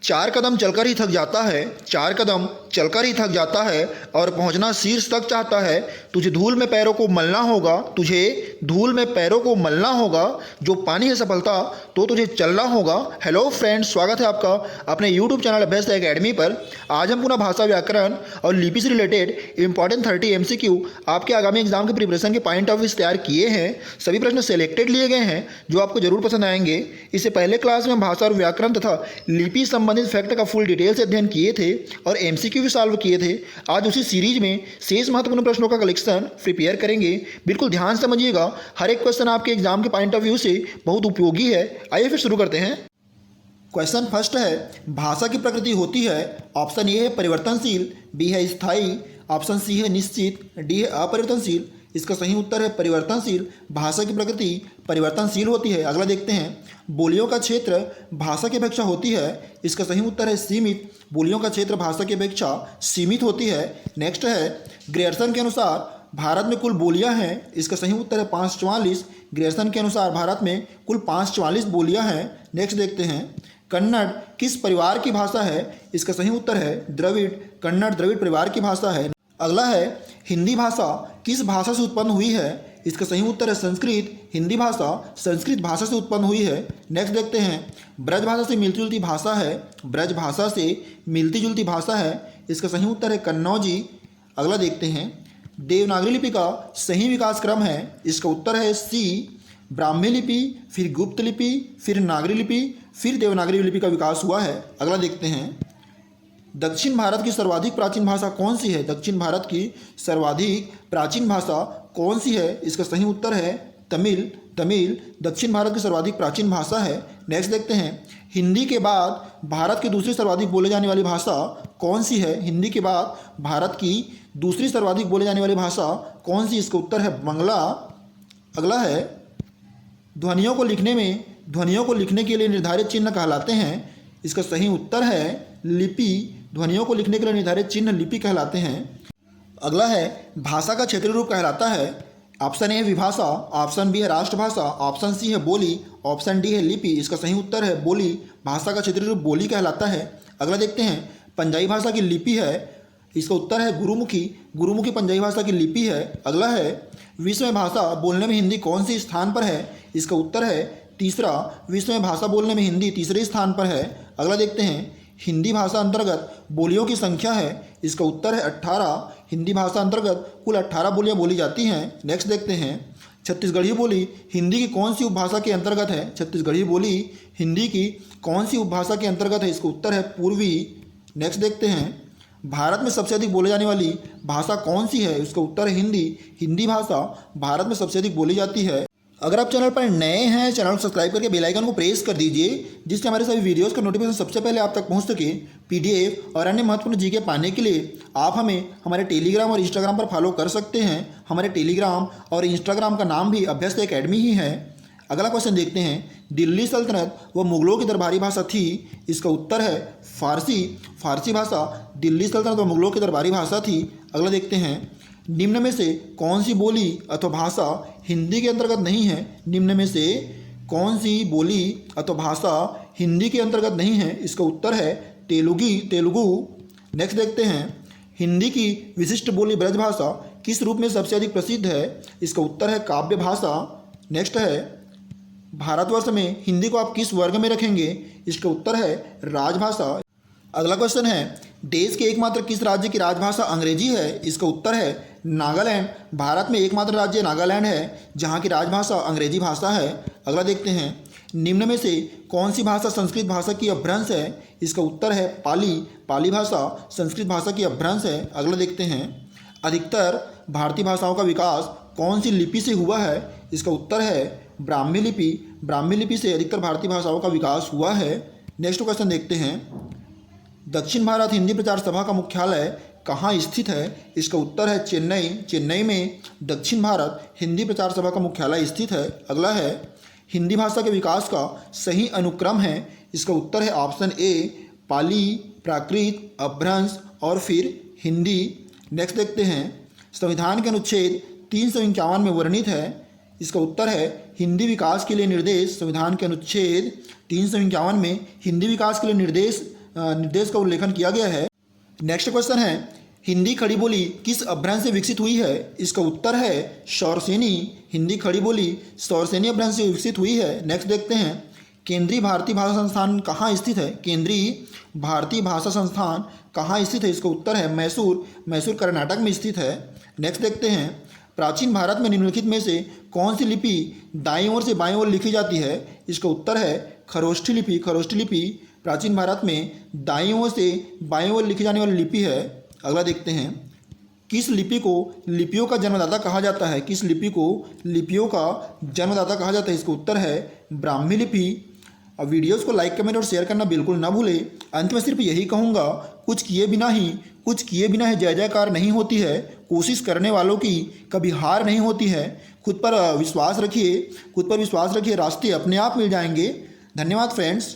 चार कदम चलकर ही थक जाता है, चार कदम चलकर ही थक जाता है और पहुंचना शीर्ष तक चाहता है। तुझे धूल में पैरों को मलना होगा, तुझे धूल में पैरों को मलना होगा। जो पानी है सफलता तो तुझे चलना होगा। हेलो फ्रेंड्स, स्वागत है आपका अपने यूट्यूब चैनल अभ्यस्त एकेडमी पर। आज हम पुनः भाषा, व्याकरण और लिपि से रिलेटेड इंपॉर्टेंट 30 MCQ आपके आगामी एग्जाम के प्रिपरेशन के पॉइंट ऑफ व्यू तैयार किए हैं। सभी प्रश्न सेलेक्टेड लिए गए हैं जो आपको जरूर पसंद आएंगे। इससे पहले क्लास में भाषा और व्याकरण तथा लिपि संबंधित फैक्ट का फुल डिटेल से अध्ययन किए थे और MCQ भी सॉल्व किए थे। आज उसी सीरीज में शेष महत्वपूर्ण प्रश्नों का कलेक्शन प्रिपेयर करेंगे। बिल्कुल ध्यान समझिएगा, हर एक क्वेश्चन आपके एग्जाम के पॉइंट ऑफ व्यू से बहुत उपयोगी है। आइए फिर शुरू करते हैं। क्वेश्चन फर्स्ट है, भाषा की प्रकृति होती है। ऑप्शन ए है परिवर्तनशील, बी है स्थायी, ऑप्शन सी है निश्चित, डी है अपरिवर्तनशील। इसका सही उत्तर है परिवर्तनशील। भाषा की प्रकृति परिवर्तनशील होती है। अगला देखते हैं, बोलियों का क्षेत्र भाषा की अपेक्षा होती है। इसका सही उत्तर है सीमित। बोलियों का क्षेत्र भाषा की अपेक्षा सीमित होती है। नेक्स्ट है, ग्रेयर्सन के अनुसार भारत में कुल बोलियां हैं। इसका सही उत्तर है 544। ग्रेयर्सन के अनुसार भारत में कुल 544 बोलियां हैं। नेक्स्ट देखते हैं, कन्नड़ किस परिवार की भाषा है। इसका सही उत्तर है द्रविड़। कन्नड़ द्रविड़ परिवार की भाषा है। अगला है, हिंदी भाषा किस भाषा से उत्पन्न हुई है। इसका सही उत्तर है संस्कृत। हिंदी भाषा संस्कृत भाषा से उत्पन्न हुई है। नेक्स्ट देखते हैं, ब्रज भाषा से मिलती जुलती भाषा है। ब्रज भाषा से मिलती जुलती भाषा है। इसका सही उत्तर है कन्नौजी। अगला देखते हैं, देवनागरी लिपि का सही विकास क्रम है। इसका उत्तर है सी, ब्राह्मी लिपि, फिर गुप्त लिपि, फिर नागरी लिपि, फिर देवनागरी लिपि का विकास हुआ है। अगला देखते हैं, दक्षिण भारत की सर्वाधिक प्राचीन भाषा कौन सी है। दक्षिण भारत की सर्वाधिक प्राचीन भाषा कौन सी है। इसका सही उत्तर है तमिल। तमिल दक्षिण भारत की सर्वाधिक प्राचीन भाषा है। नेक्स्ट देखते हैं, हिंदी के बाद भारत की दूसरी सर्वाधिक बोले जाने वाली भाषा कौन सी है। हिंदी के बाद भारत की दूसरी सर्वाधिक बोले जाने वाली भाषा कौन सी। इसका उत्तर है बांग्ला। अगला है, ध्वनियों को लिखने के लिए निर्धारित चिन्ह कहलाते हैं। इसका सही उत्तर है लिपि। ध्वनियों को लिखने के लिए निर्धारित चिन्ह लिपि कहलाते हैं। अगला है, भाषा का क्षेत्रीय रूप कहलाता है। ऑप्शन ए है विभाषा, ऑप्शन बी है राष्ट्रभाषा, ऑप्शन सी है बोली, ऑप्शन डी है लिपि। इसका सही उत्तर है बोली। भाषा का क्षेत्रीय रूप बोली कहलाता है। अगला देखते हैं, पंजाबी भाषा की लिपि है। इसका उत्तर है गुरुमुखी। गुरुमुखी पंजाबी भाषा की लिपि है। अगला है, विश्व में भाषा बोलने में हिंदी कौन सी स्थान पर है। इसका उत्तर है तीसरा। विश्व में भाषा बोलने में हिंदी तीसरे स्थान पर है। अगला देखते हैं, हिंदी भाषा अंतर्गत बोलियों की संख्या है। इसका उत्तर है 18। हिंदी भाषा अंतर्गत कुल 18 बोलियां बोली जाती हैं। नेक्स्ट देखते हैं, छत्तीसगढ़ी बोली हिंदी की कौन सी उपभाषा के अंतर्गत है। छत्तीसगढ़ी बोली हिंदी की कौन सी उपभाषा के अंतर्गत है। इसका उत्तर है पूर्वी। नेक्स्ट देखते हैं, भारत में सबसे अधिक बोले जाने वाली भाषा कौन सी है। इसका उत्तर है हिंदी। हिंदी भाषा भारत में सबसे अधिक बोली जाती है। अगर आप चैनल पर नए हैं, चैनल को सब्सक्राइब करके बेल आइकन को प्रेस कर दीजिए, जिससे हमारे सभी वीडियोस का नोटिफिकेशन सबसे पहले आप तक पहुंच सके। PDF और अन्य महत्वपूर्ण जीके पाने के लिए आप हमें हमारे टेलीग्राम और इंस्टाग्राम पर फॉलो कर सकते हैं। हमारे टेलीग्राम और इंस्टाग्राम का नाम भी अभ्यस्त एकेडमी ही है। अगला क्वेश्चन देखते हैं, दिल्ली सल्तनत व मुगलों की दरबारी भाषा थी। इसका उत्तर है फारसी। फारसी भाषा दिल्ली सल्तनत व मुगलों की दरबारी भाषा थी। अगला देखते हैं, निम्न में से कौन सी बोली अथवा भाषा हिंदी के अंतर्गत नहीं है। निम्न में से कौन सी बोली अथवा भाषा हिंदी के अंतर्गत नहीं है। इसका उत्तर है तेलुगु। नेक्स्ट देखते हैं, हिंदी की विशिष्ट बोली ब्रज भाषा किस रूप में सबसे अधिक प्रसिद्ध है। इसका उत्तर है काव्य भाषा। नेक्स्ट है, भारतवर्ष में हिंदी को आप किस वर्ग में रखेंगे। इसका उत्तर है राजभाषा। अगला क्वेश्चन है, देश के एकमात्र किस राज्य की राजभाषा अंग्रेजी है। इसका उत्तर है नागालैंड। भारत में एकमात्र राज्य नागालैंड है जहाँ की राजभाषा अंग्रेजी भाषा है। अगला देखते हैं, निम्न में से कौन सी भाषा संस्कृत भाषा की अपभ्रंश है। इसका उत्तर है पाली। पाली भाषा संस्कृत भाषा की अपभ्रंश है। अगला देखते हैं, अधिकतर भारतीय भाषाओं का विकास कौन सी लिपि से हुआ है। इसका उत्तर है ब्राह्मी लिपि। ब्राह्मी लिपि से अधिकतर भारतीय भाषाओं का विकास हुआ है। नेक्स्ट क्वेश्चन देखते हैं, दक्षिण भारत हिंदी प्रचार सभा का मुख्यालय कहाँ स्थित है। इसका उत्तर है चेन्नई। चेन्नई में दक्षिण भारत हिंदी प्रचार सभा का मुख्यालय स्थित है। अगला है, हिंदी भाषा के विकास का सही अनुक्रम है। इसका उत्तर है ऑप्शन ए, पाली, प्राकृत, अपभ्रंश और फिर हिंदी। नेक्स्ट देखते हैं, संविधान के अनुच्छेद 351 में वर्णित है। इसका उत्तर है हिंदी विकास के लिए निर्देश। संविधान के अनुच्छेद 351 में हिंदी विकास के लिए निर्देश निर्देश का उल्लेखन किया गया है। नेक्स्ट क्वेश्चन है, हिंदी खड़ी बोली किस अपभ्रंश से विकसित हुई है? इसका उत्तर है शौरसेनी। हिंदी खड़ी बोली शौरसेनी अपभ्रंश से विकसित हुई है। नेक्स्ट देखते हैं, केंद्रीय भारतीय भाषा संस्थान कहाँ स्थित है? केंद्रीय भारतीय भाषा संस्थान कहाँ स्थित है? इसका उत्तर है मैसूर। मैसूर कर्नाटक में स्थित है। नेक्स्ट देखते हैं, प्राचीन भारत में निम्नलिखित में से कौन सी लिपि दाईं ओर से बाईं ओर लिखी जाती है? इसका उत्तर है खरोष्ठी लिपि। खरोष्ठी लिपि प्राचीन भारत में दाईं ओर से बाईं ओर लिखी जाने वाली लिपि है। अगला देखते हैं, किस लिपि को लिपियों का जन्मदाता कहा जाता है? किस लिपि को लिपियों का जन्मदाता कहा जाता है? इसका उत्तर है ब्राह्मी लिपि। अब वीडियोस को लाइक कमेंट और शेयर करना बिल्कुल ना भूलें। अंत में सिर्फ यही कहूँगा, कुछ किए बिना ही जय जयकार नहीं होती है। कोशिश करने वालों की कभी हार नहीं होती है। खुद पर विश्वास रखिए, रास्ते अपने आप मिल जाएंगे। धन्यवाद फ्रेंड्स।